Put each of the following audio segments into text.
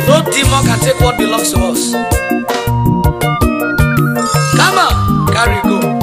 No demon can take what belongs to us. Come on, carry go.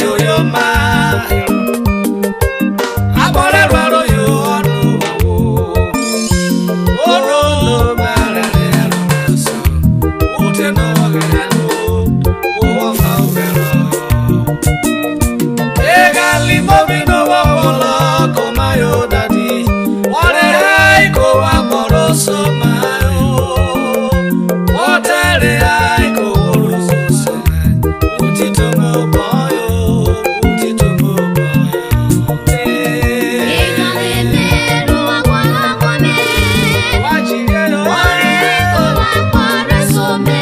yo yo ma. Abore raro yo onu. Oro no mara ne so. Ute no gano. O fa uvero. Egali mobi no wolo ko mayo dadi. Ore ai ko amoro so mayo. Otere ai ko so se. Utito mo boyo. Utito mo boyo. Egali mero agwana kwame. Wajire yo. Ore ko amoro so me.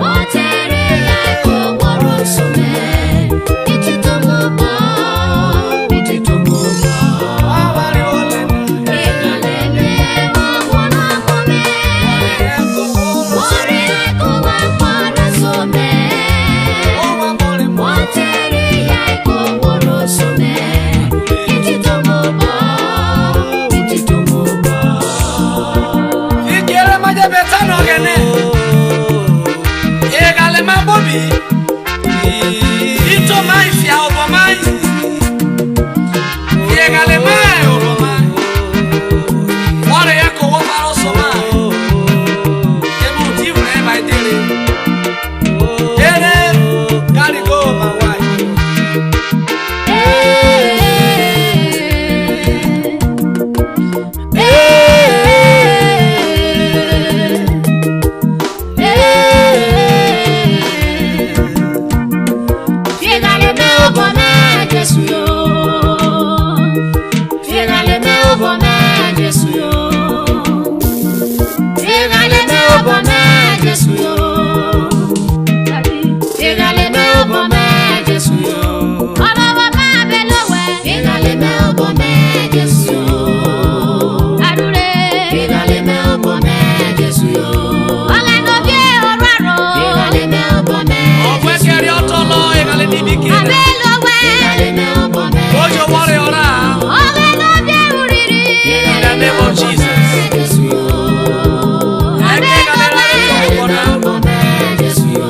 Otere ai ko amoro so me. Utito mo boyo. Utito mo boyo. Awari ole na. Egali mero agwana kwame. Ore ko amoro so me. Otere ai ko amoro so me. Utito mo boyo. Utito mo boyo. Ikere maje betano gene. Egale mabobi. Ito mai fia obo mai. Egale mai obo mai. Ore yako wo faro so mai. Emu tivre mai dere. Ere gotta go my wife. Fiegale me obo me Jesu yo. Fiegale me obo me Jesu yo. Fiegale me obo me Jesu yo. Fiegale me obo me Jesu yo. Obo bo ma be lowe. Fiegale me obo me Jesu yo. Adure. Fiegale me obo me Jesu yo. Ola no bie oraro. Fiegale me obo me. Ogwe keri otolo egale ni bikira. Abe lowe. Fiegale me obo me. Ojo wore ora. Ola no bie uriri. In the name of Jesus. Jesu yo. Abe lowe. Obo me Jesu yo.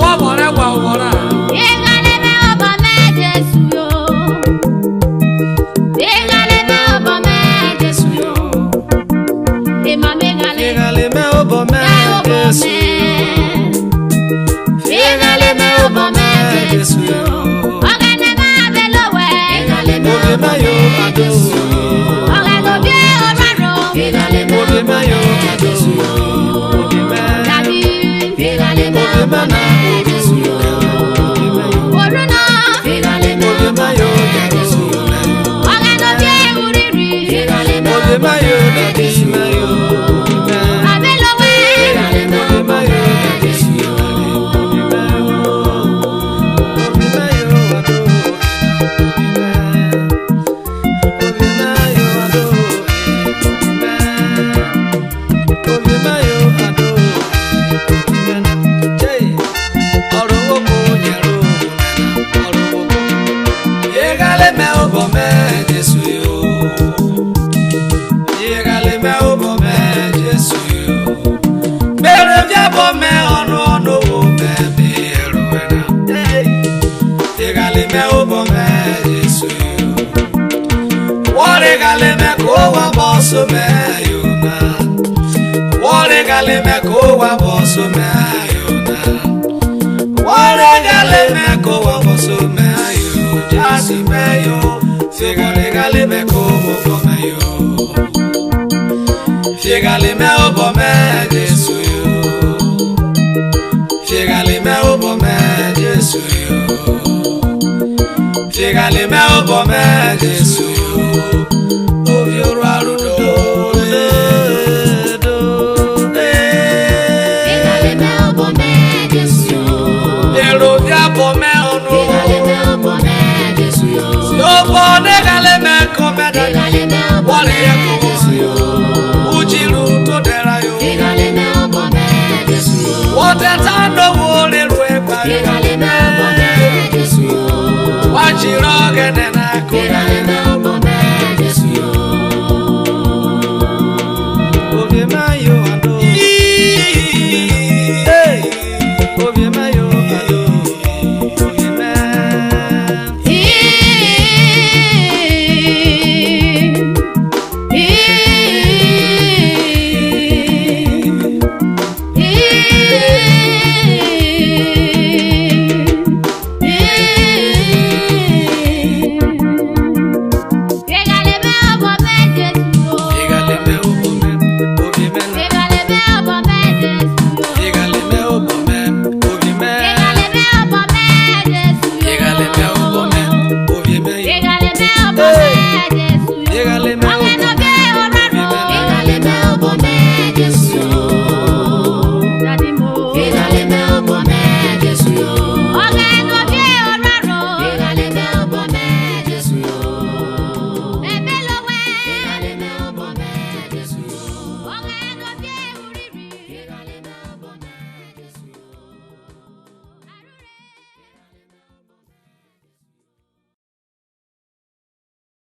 Wo bore wa wora. Fiegale me obo me Jesu yo. Fiegale me obo me Jesu yo. Ema megale. Egale me obo me Jesu. Fiegale me obo me Jesu yo. Ogene ma be lowe. Fiegale me Obe obo me mayo ado. Ogene bie oraro. Fiegale me Obe obo me mayo ado. Jesu yo. Obe me. Daddy. Fiegale me Obe obo mana me Jesu yo. Obe mayo. Oruna. Fiegale me Obe obo mayo me Jesu yo. Ogene bie uriri. Fiegale me Obe obo mayo me dadi Jesu yo. mayo. Obe Abe lowe. Fiegale me obo me mayo Jesu yo. Obe mayo. Obe mayo ado. Obe mayo ado. Obe mayo ado. Hey, oro wo nyaro. Oro wo. Egale me obo me Jesu yo. Egale me obo me Jesu yo. Bere viabo me ono wo me bero na. Hey, egale me obo me Jesu yo. Wore gale me ko wa boso me yo na. Wore gale me ko wa boso me yo na. Wore gale me ko wa boso me yo. Jasi me yo. Fegale gale me ko wo me yo. Fegale me obo me Jesu yo. Fegale me obo me Jesu yo. Fegale me obo me Jesu yo. Ovi oru arudo. Fiegale me obo me Jesu yo. Ero viabo me ono. Fiegale me obo me Jesu yo. Yobo ne gale me kome da. Fiegale me obo Wale me ye ko Jesu yo. ujiru to dera yo. Fiegale me obo me Jesu yo. Wote tando wole rwe kwa yo. Fiegale me obo me Jesu yo. Wajiro gene na ko. Fiegale me obo me Jesu yo. Obi mayo ado. Hey, obi mayo ado. Jésù.